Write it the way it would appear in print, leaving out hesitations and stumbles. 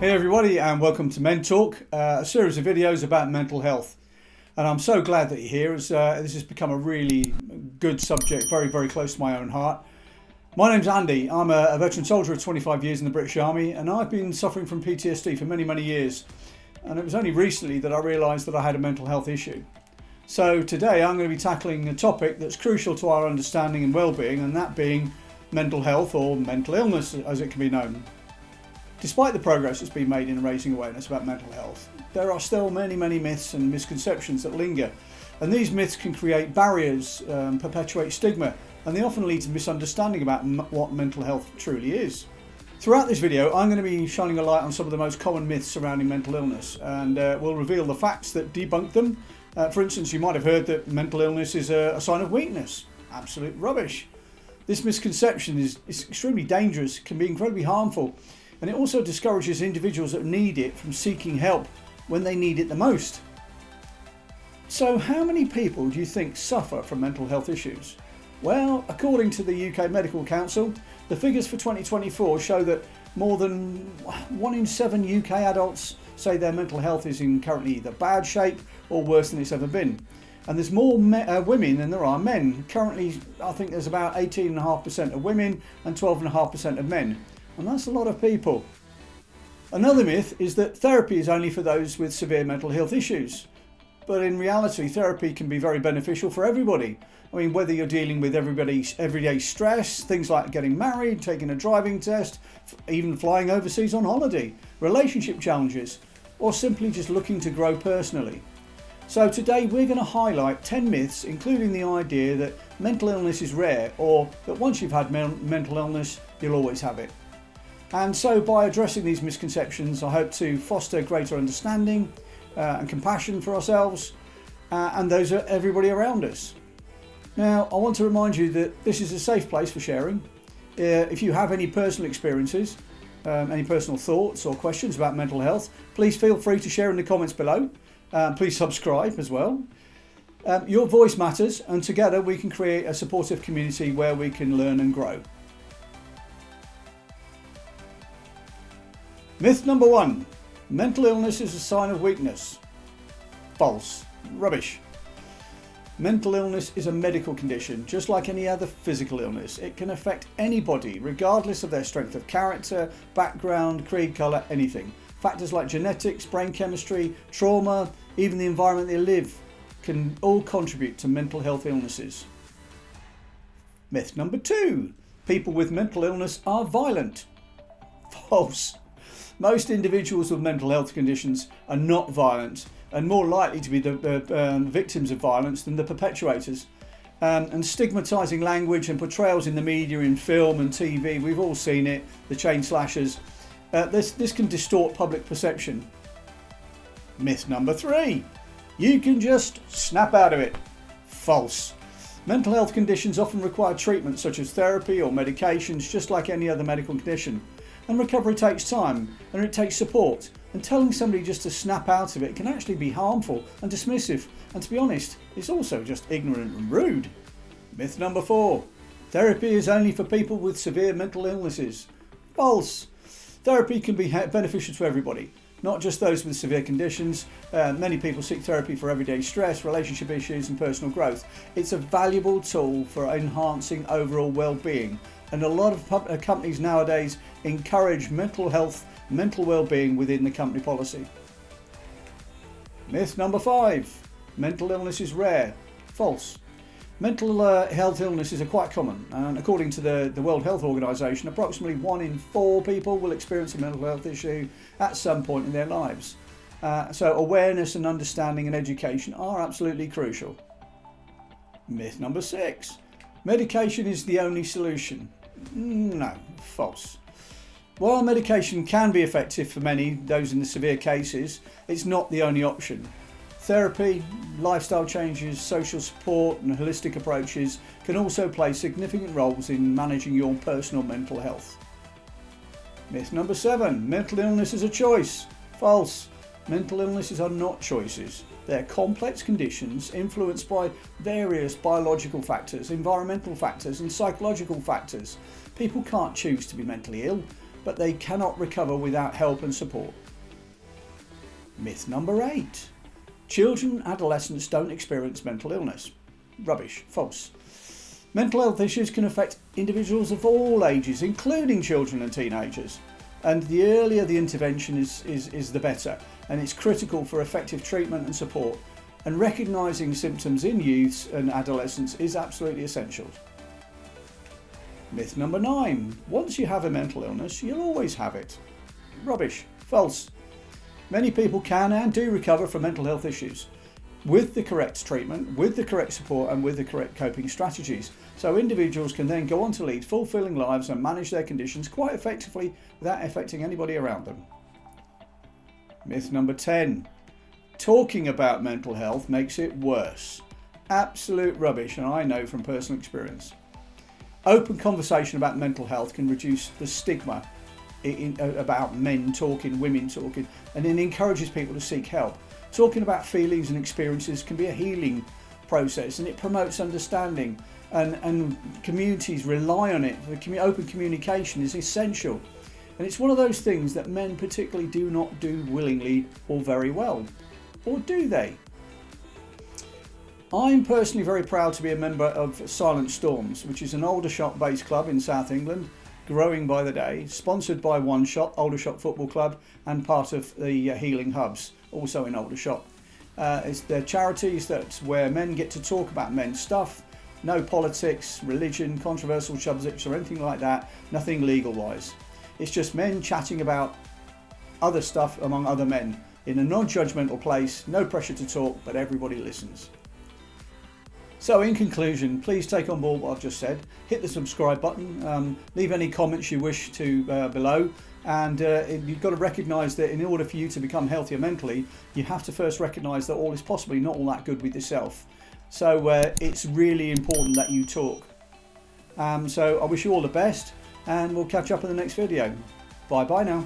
Hey everybody, and welcome to Men Talk, a series of videos about mental health. And I'm so glad that you're here, as this has become a really good subject, very, very close to my own heart. My name's Andy. I'm a veteran soldier of 25 years in the British Army, and I've been suffering from PTSD for many, many years. And it was only recently that I realised that I had a mental health issue. So today I'm going to be tackling a topic that's crucial to our understanding and well-being, and that being mental health, or mental illness as it can be known. Despite the progress that's been made in raising awareness about mental health, there are still many, many myths and misconceptions that linger. And these myths can create barriers, perpetuate stigma, and they often lead to misunderstanding about what mental health truly is. Throughout this video, I'm going to be shining a light on some of the most common myths surrounding mental illness, and we'll reveal the facts that debunk them. For instance, you might have heard that mental illness is a sign of weakness. Absolute rubbish. This misconception is extremely dangerous, can be incredibly harmful, and it also discourages individuals that need it from seeking help when they need it the most. So how many people do you think suffer from mental health issues? Well, according to the UK Medical Council, the figures for 2024 show that more than 1 in 7 UK adults say their mental health is in currently either bad shape or worse than it's ever been. And there's more women than there are men. Currently, I think there's about 18.5% of women and 12.5% of men. And that's a lot of people. Another myth is that therapy is only for those with severe mental health issues. But in reality, therapy can be very beneficial for everybody. I mean, whether you're dealing with everyday stress, things like getting married, taking a driving test, even flying overseas on holiday, relationship challenges, or simply just looking to grow personally. So today we're going to highlight 10 myths, including the idea that mental illness is rare, or that once you've had mental illness, you'll always have it. And so by addressing these misconceptions, I hope to foster greater understanding and compassion for ourselves and those everybody around us. Now, I want to remind you that this is a safe place for sharing. If you have any personal experiences, any personal thoughts or questions about mental health, please feel free to share in the comments below. Please subscribe as well. Your voice matters, and together we can create a supportive community where we can learn and grow. Myth number 1. Mental illness is a sign of weakness. False. Rubbish. Mental illness is a medical condition, just like any other physical illness. It can affect anybody, regardless of their strength of character, background, creed, colour, anything. Factors like genetics, brain chemistry, trauma, even the environment they live can all contribute to mental health illnesses. Myth number 2. People with mental illness are violent. False. Most individuals with mental health conditions are not violent and more likely to be the victims of violence than the perpetrators. And stigmatising language and portrayals in the media, in film and TV, we've all seen it, the chain slashers. This can distort public perception. Myth number 3. You can just snap out of it. False. Mental health conditions often require treatment such as therapy or medications, just like any other medical condition. And recovery takes time, and it takes support. And telling somebody just to snap out of it can actually be harmful and dismissive. And to be honest, it's also just ignorant and rude. Myth number 4. Therapy is only for people with severe mental illnesses. False. Therapy can be beneficial to everybody, not just those with severe conditions. Many people seek therapy for everyday stress, relationship issues and personal growth. It's a valuable tool for enhancing overall well-being. And a lot of companies nowadays encourage mental health, mental well-being within the company policy. Myth number 5. Mental illness is rare. False. Mental health illnesses are quite common, and according to the World Health Organization, approximately 1 in 4 people will experience a mental health issue at some point in their lives. So awareness and understanding and education are absolutely crucial. Myth number 6. Medication is the only solution. No, false. While medication can be effective for many, those in the severe cases, it's not the only option. Therapy, lifestyle changes, social support and holistic approaches can also play significant roles in managing your personal mental health. Myth number 7. Mental illness is a choice. False. Mental illnesses are not choices. They're complex conditions influenced by various biological factors, environmental factors and psychological factors. People can't choose to be mentally ill. but they cannot recover without help and support. Myth number 8. Children and adolescents don't experience mental illness. Rubbish. False. Mental health issues can affect individuals of all ages, including children and teenagers. And the earlier the intervention is the better. And it's critical for effective treatment and support. And recognising symptoms in youths and adolescents is absolutely essential. Myth number 9. Once you have a mental illness, you'll always have it. Rubbish. False. Many people can and do recover from mental health issues with the correct treatment, with the correct support and with the correct coping strategies. So individuals can then go on to lead fulfilling lives and manage their conditions quite effectively without affecting anybody around them. Myth number 10. Talking about mental health makes it worse. Absolute rubbish, and I know from personal experience. Open conversation about mental health can reduce the stigma about men talking, women talking, and it encourages people to seek help. Talking about feelings and experiences can be a healing process, and it promotes understanding, and communities rely on it. Open communication is essential, and it's one of those things that men particularly do not do willingly or very well. Or do they? I'm personally very proud to be a member of Silent Storms, which is an Aldershot based club in South England, growing by the day, sponsored by One Shot, Aldershot Football Club, and part of the Healing Hubs, also in Aldershot. They're charities where men get to talk about men's stuff, no politics, religion, controversial subjects or anything like that, nothing legal wise. It's just men chatting about other stuff among other men in a non-judgmental place, no pressure to talk, but everybody listens. So in conclusion, please take on board what I've just said, hit the subscribe button, leave any comments you wish to below, and you've got to recognise that in order for you to become healthier mentally, you have to first recognise that all is possibly not all that good with yourself. So it's really important that you talk. So I wish you all the best, and we'll catch up in the next video. Bye bye now.